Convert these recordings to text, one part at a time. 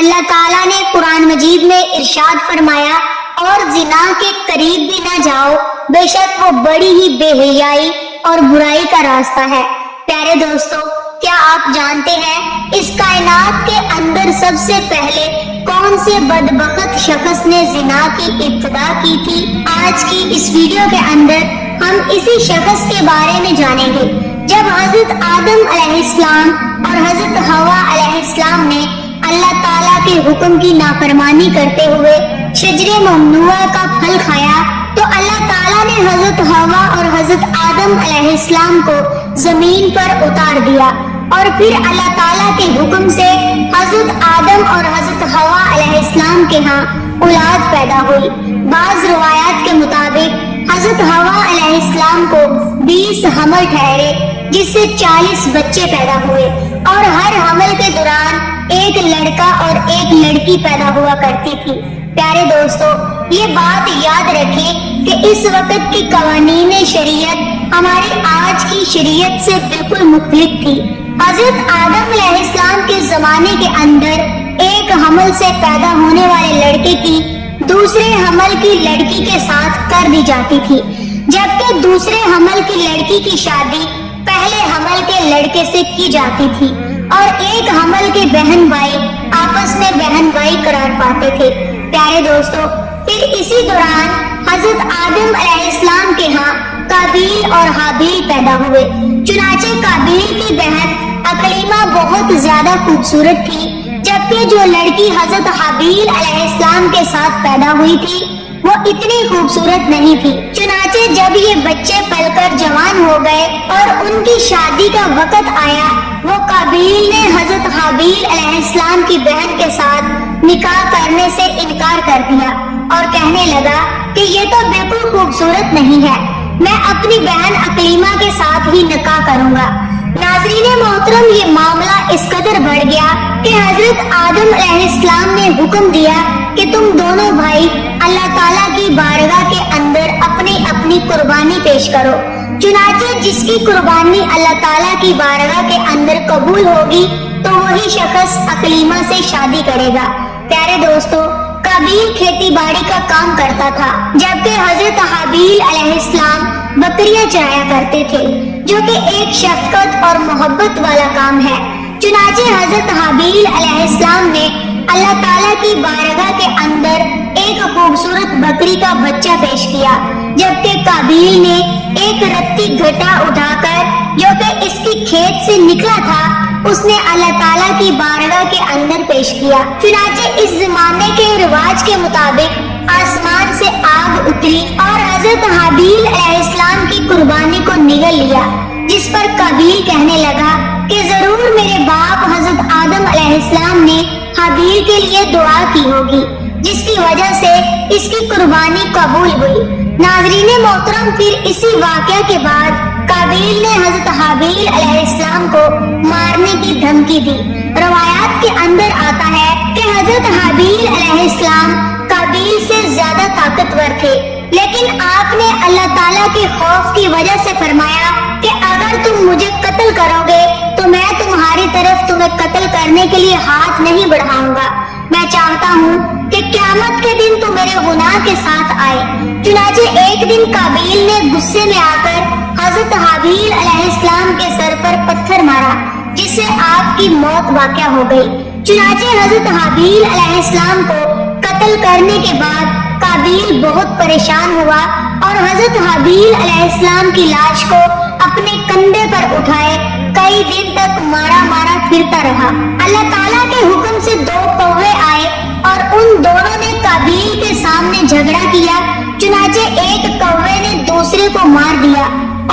اللہ تعالیٰ نے قرآن مجید میں ارشاد فرمایا اور زنا کے قریب بھی نہ جاؤ، بے شک وہ بڑی ہی بے حیائی اور برائی کا راستہ ہے۔ پیارے دوستو، کیا آپ جانتے ہیں اس کائنات کے اندر سب سے پہلے کون سے بدبخت شخص نے زنا کی ابتدا کی تھی؟ آج کی اس ویڈیو کے اندر ہم اسی شخص کے بارے میں جانیں گے۔ جب حضرت آدم علیہ السلام اور حضرت حوا علیہ السلام نے اللہ تعالیٰ کے حکم کی نافرمانی کرتے ہوئے شجر ممنوعہ کا پھل کھایا تو اللہ تعالیٰ نے حضرت حوا اور حضرت آدم علیہ السلام کو زمین پر اتار دیا، اور پھر اللہ تعالیٰ کے حکم سے حضرت آدم اور حضرت حوا علیہ السلام کے ہاں اولاد پیدا ہوئی۔ بعض روایات کے مطابق حضرت حوا علیہ السلام کو 20 حمل ٹھہرے، جس سے 40 بچے پیدا ہوئے، اور ہر حمل کے دوران ایک لڑکا اور ایک لڑکی پیدا ہوا کرتی تھی۔ پیارے دوستو، یہ بات یاد رکھیں کہ اس وقت کی قوانین شریعت ہماری آج کی شریعت سے بالکل مختلف تھی۔ حضرت آدم علیہ السلام کے زمانے کے اندر ایک حمل سے پیدا ہونے والے لڑکے کی دوسرے حمل کی لڑکی کے ساتھ کر دی جاتی تھی، جبکہ دوسرے حمل کی لڑکی کی شادی پہلے حمل کے لڑکے سے کی جاتی تھی، اور ایک حمل کے بہن بھائی آپس میں بہن بھائی قرار پاتے تھے۔ پیارے دوستو، پھر اسی دوران حضرت آدم علیہ السلام کے ہاں قابیل اور حابیل پیدا ہوئے۔ چنانچہ قابیل کی بہن اقلیمہ بہت زیادہ خوبصورت تھی، جبکہ جو لڑکی حضرت حابیل علیہ السلام کے ساتھ پیدا ہوئی تھی وہ اتنی خوبصورت نہیں تھی۔ چنانچہ جب یہ بچے پل کر جوان ہو گئے اور ان کی شادی کا وقت آیا، وہ قابیل نے حضرت حابیل علیہ السلام کی بہن کے ساتھ نکاح کرنے سے انکار کر دیا اور کہنے لگا کہ یہ تو بالکل خوبصورت نہیں ہے، میں اپنی بہن اقلیمہ کے ساتھ ہی نکاح کروں گا۔ ناظرین محترم، یہ معاملہ اس قدر بڑھ گیا کہ حضرت آدم علیہ السلام نے حکم دیا کہ تم دونوں بھائی اللہ تعالیٰ کی بارگاہ کے اندر اپنی اپنی قربانی پیش کرو۔ چنانچہ جس کی قربانی اللہ تعالیٰ کی بارگاہ کے اندر قبول ہوگی تو وہی شخص اقلیمہ سے شادی کرے گا۔ پیارے دوستو، قابیل کھیتی باڑی کا کام کرتا تھا، جبکہ حضرت حابیل علیہ السلام بکریاں چرایا کرتے تھے، جو کہ ایک شفقت اور محبت والا کام ہے۔ چنانچہ حضرت حابیل علیہ السلام نے اللہ تعالیٰ کی بارگاہ کے اندر ایک خوبصورت بکری کا بچہ پیش کیا، جبکہ قابیل نے ایک رتی گھٹا اٹھا کر جو کہ اس کی کھیت سے نکلا تھا اس نے اللہ تعالیٰ کی بارگاہ کے اندر پیش کیا۔ چنانچہ اس زمانے کے رواج کے مطابق آسمان سے آگ اتری اور حضرت حابیل علیہ السلام کی قربانی کو نگل لیا، جس پر قابیل کہنے لگا کہ ضرور میرے باپ حضرت آدم علیہ السلام نے حابیل کے لیے دعا کی ہوگی، جس کی وجہ سے اس کی قربانی قبول ہوئی۔ ناظرین محترم، پھر اسی واقعہ کے بعد قابیل نے حضرت حابیل علیہ السلام کو مارنے کی دھمکی دی۔ روایات کے اندر آتا ہے کہ حضرت حابیل علیہ السلام قابیل سے زیادہ طاقتور تھے، لیکن آپ نے اللہ تعالیٰ کے خوف کی وجہ سے فرمایا کہ اگر تم مجھے قتل کرو گے تو میں تمہاری طرف تمہیں قتل کرنے کے لیے ہاتھ نہیں بڑھاؤں گا، میں چاہتا ہوں کہ قیامت کے دن تم میرے گناہ کے ساتھ آئے۔ چنانچہ ایک دن قابیل نے غصے میں آ کر حضرت حابیل علیہ السلام کے سر پر پتھر مارا، جس سے آپ کی موت واقع ہو گئی۔ چنانچہ حضرت حابیل علیہ السلام کو قتل کرنے کے بعد قابیل بہت پریشان ہوا اور حضرت حابیل علیہ السلام کی لاش کو اپنے کندھے پر اٹھائے کئی دن تک مارا مارا پھرتا رہا۔ اللہ تعالیٰ کے حکم سے 2 کوے آئے اور ان دونوں نے قابیل کے سامنے جھگڑا کیا۔ چنانچہ ایک کوے نے دوسرے کو مار دیا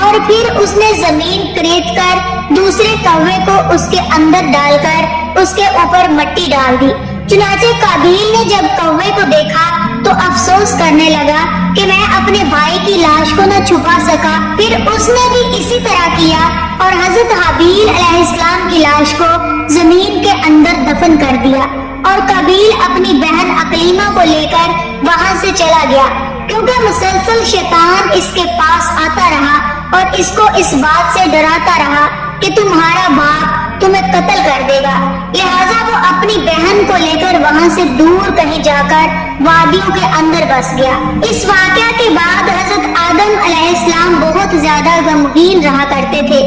اور پھر اس نے زمین کریت کر دوسرے کوے کو اس کے اندر ڈال کر اس کے اوپر مٹی ڈال دی۔ چنانچہ قابیل نے جب کوے کو دیکھا تو افسوس کرنے لگا کہ میں اپنے بھائی کی لاش کو نہ چھپا سکا۔ پھر اس نے بھی اسی طرح کیا اور حضرت حابیل علیہ السلام کی لاش کو زمین کے اندر دفن کر دیا، اور قابیل اپنی بہن اقلیمہ کو لے کر وہاں سے چلا گیا، کیونکہ مسلسل شیطان اس کے پاس آتا رہا اور اس کو اس بات سے ڈراتا رہا کہ تمہارا باپ تمہیں قتل کر دے گا، لہٰذا وہ اپنی بہن کو کو لے کر وہاں سے دور کہیں جا کر وادیوں کے اندر بس گیا۔ اس واقعہ کے بعد حضرت آدم علیہ السلام بہت زیادہ غمگین رہا کرتے تھے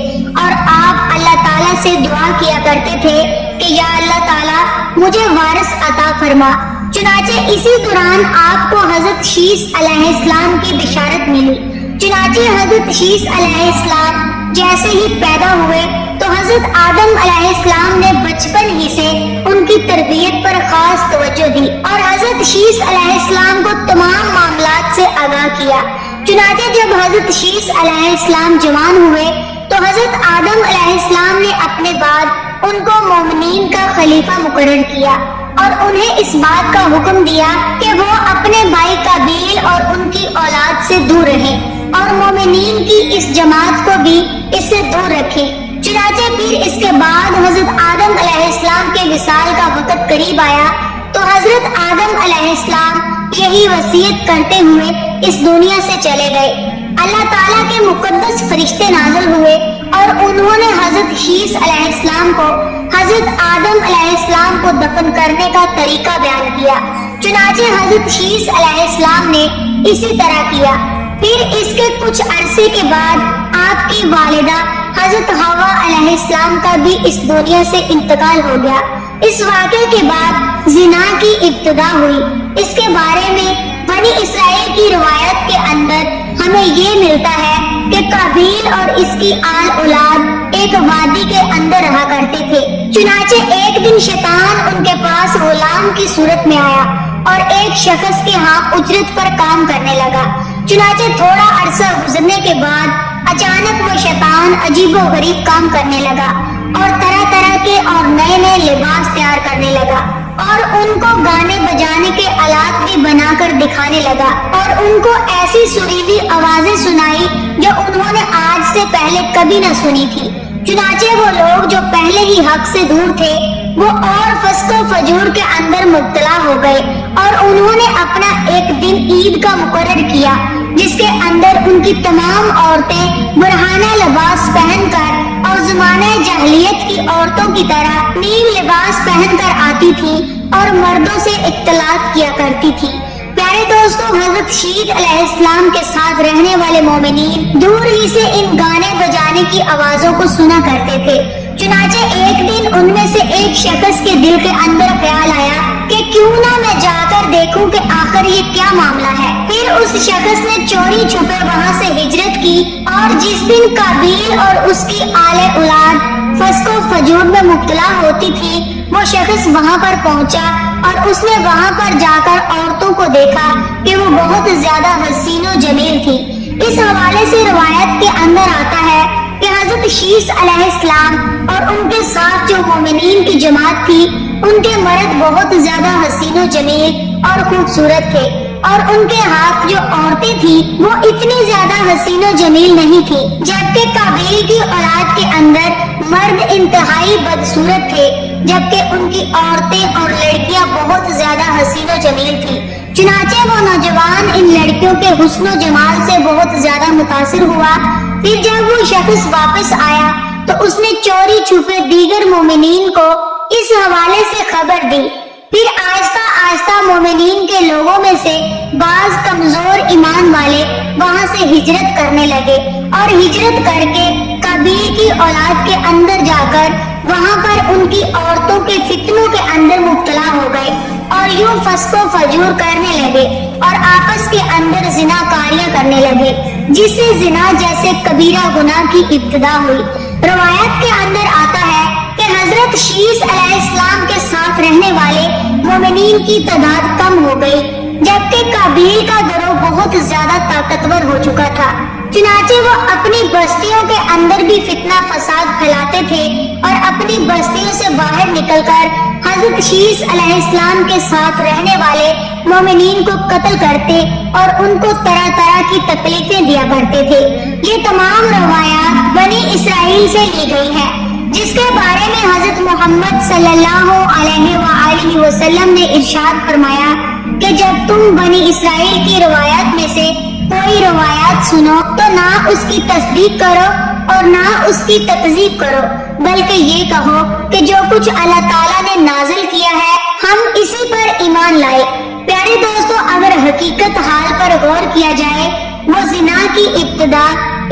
اور آپ اللہ تعالیٰ سے دعا کیا کرتے تھے کہ یا اللہ تعالیٰ مجھے وارث عطا فرما۔ چنانچہ اسی دوران آپ کو حضرت شیس علیہ السلام کی بشارت ملی۔ چنانچہ حضرت شیس علیہ السلام جیسے ہی پیدا ہوئے تو حضرت آدم علیہ السلام نے بچپن ہی سے ان کی تربیت پر خاص توجہ دی اور حضرت شیس علیہ السلام کو تمام معاملات سے آگاہ کیا۔ چنانچہ جب حضرت شیس علیہ السلام جوان ہوئے تو حضرت آدم علیہ السلام نے اپنے بعد ان کو مومنین کا خلیفہ مقرر کیا اور انہیں اس بات کا حکم دیا کہ وہ اپنے بھائی قابیل اور ان کی اولاد سے دور رہیں اور مومنین کی اس جماعت کو بھی اس سے دور رکھیں۔ چنانچہ پھر اس کے بعد حضرت آدم علیہ السلام کے وصال کا وقت قریب آیا تو حضرت آدم علیہ السلام یہی وصیت کرتے ہوئے اس دنیا سے چلے گئے۔ اللہ تعالیٰ کے مقدس فرشتے نازل ہوئے اور انہوں نے حضرت شیس علیہ السلام کو حضرت آدم علیہ السلام کو دفن کرنے کا طریقہ بیان کیا۔ چنانچہ حضرت شیس علیہ السلام نے اسی طرح کیا۔ پھر اس کے کچھ عرصے کے بعد آپ کی والدہ حضرت حوا علیہ السلام کا بھی اس دنیا سے انتقال ہو گیا۔ اس واقعے کے بعد زنا کی ابتدا ہوئی۔ اس کے بارے میں بنی اسرائیل کی روایت کے اندر ہمیں یہ ملتا ہے کہ قابیل اور اس کی آل اولاد ایک وادی کے اندر رہا کرتے تھے۔ چنانچہ ایک دن شیطان ان کے پاس غلام کی صورت میں آیا اور ایک شخص کے ہاں اجرت پر کام کرنے لگا۔ چنانچہ تھوڑا عرصہ گزرنے کے بعد اچانک وہ شیطان عجیب و غریب کام کرنے لگا اور طرح طرح کے اور نئے نئے لباس تیار کرنے لگا اور ان کو گانے بجانے کے آلات بھی بنا کر دکھانے لگا اور ان کو ایسی سریلی آوازیں سنائی جو انہوں نے آج سے پہلے کبھی نہ سنی تھی۔ چنانچہ وہ لوگ جو پہلے ہی حق سے دور تھے وہ اور فسق و فجور کے اندر مبتلا ہو گئے اور انہوں نے اپنا ایک دن عید کا مقرر کیا جس کے اندر ان کی تمام عورتیں برہنہ لباس پہن کر اور زمانہ جاہلیت کی عورتوں کی طرح نیم لباس پہن کر آتی تھی اور مردوں سے اختلاط کیا کرتی تھی۔ پیارے دوستو، حضرت شیس علیہ السلام کے ساتھ رہنے والے مومنین دور ہی سے ان گانے بجانے کی آوازوں کو سنا کرتے تھے۔ چنانچہ ایک دن ان میں سے ایک شخص کے دل کے اندر خیال آیا کہ کیوں نہ میں جا کر دیکھوں کہ آخر یہ کیا معاملہ ہے۔ پھر اس شخص نے چوری چھپے وہاں سے ہجرت کی اور جس دن قابیل اور اس کی آل اولاد فسق و فجور میں مبتلا ہوتی تھی وہ شخص وہاں پر پہنچا اور اس نے وہاں پر جا کر عورتوں کو دیکھا کہ وہ بہت زیادہ حسین و جمیل تھی۔ اس حوالے سے روایت کے اندر آتا ہے کہ حضرت شیس علیہ السلام اور ان کے ساتھ جو مومنین کی جماعت تھی ان کے مرد بہت زیادہ حسین و جمیل اور خوبصورت تھے اور ان کے ہاتھ جو عورتیں تھیں وہ اتنی زیادہ حسین و جمیل نہیں تھی، جبکہ قابیل کی اولاد کے اندر مرد انتہائی بدصورت تھے جبکہ ان کی عورتیں اور لڑکیاں بہت زیادہ حسین و جمیل تھیں۔ چنانچہ وہ نوجوان ان لڑکیوں کے حسن و جمال سے بہت زیادہ متاثر ہوا۔ پھر جب وہ شخص واپس آیا تو اس نے چوری چھپے دیگر مومنین کو اس حوالے سے خبر دی۔ پھر آہستہ آہستہ مومنین کے لوگوں میں سے بعض کمزور ایمان والے وہاں سے ہجرت کرنے لگے اور ہجرت کر کے قابیل کی اولاد کے اندر جا کر وہاں پر ان کی عورتوں کے فتنوں کے اندر مبتلا ہو گئے اور یوں فسق و فجور کرنے لگے اور آپس کے اندر زنا کاریاں کرنے لگے، جس سے زنا جیسے کبیرہ گناہ کی ابتدا ہوئی۔ روایت کے اندر آتا ہے کہ حضرت شیس علیہ السلام کے ساتھ رہنے والے مومنین کی تعداد کم ہو گئی جبکہ قابیل کا گروہ بہت زیادہ طاقتور ہو چکا تھا۔ چنانچہ وہ اپنی بستیوں کے اندر بھی فتنہ فساد پھیلاتے تھے اور اپنی بستیوں سے باہر نکل کر حضرت شیس علیہ السلام کے ساتھ رہنے والے مومنین کو قتل کرتے اور ان کو طرح طرح کی تکلیفیں دیا کرتے تھے۔ یہ تمام روایات بنی اسرائیل سے لی گئی ہیں جس کے بارے میں حضرت محمد صلی اللہ علیہ وآلہ وسلم نے ارشاد فرمایا کہ جب تم بنی اسرائیل کی روایات میں سے کوئی روایات سنو تو نہ اس کی تصدیق کرو اور نہ اس کی تکذیب کرو، بلکہ یہ کہو کہ جو کچھ اللہ تعالیٰ نے نازل کیا ہے ہم ایمان لائے۔ پیارے دوستو، اگر حقیقت حال پر غور کیا جائے، وہ زنا کی ابتدا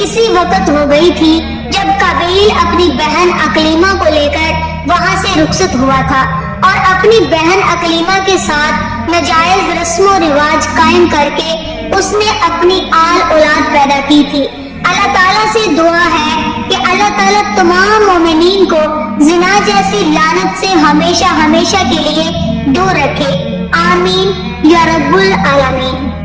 اسی وقت ہو گئی تھی جب قابیل اپنی بہن اکلیمہ کو لے کر وہاں سے رخصت ہوا تھا اور اپنی بہن اکلیمہ کے ساتھ ناجائز رسم و رواج قائم کر کے اس نے اپنی آل اولاد پیدا کی تھی۔ اللہ تعالیٰ سے دعا ہے کہ اللہ تعالیٰ تمام مومنین کو زنا جیسی لعنت سے ہمیشہ ہمیشہ کے لیے دور رکھے، آمین یا رب العالمین۔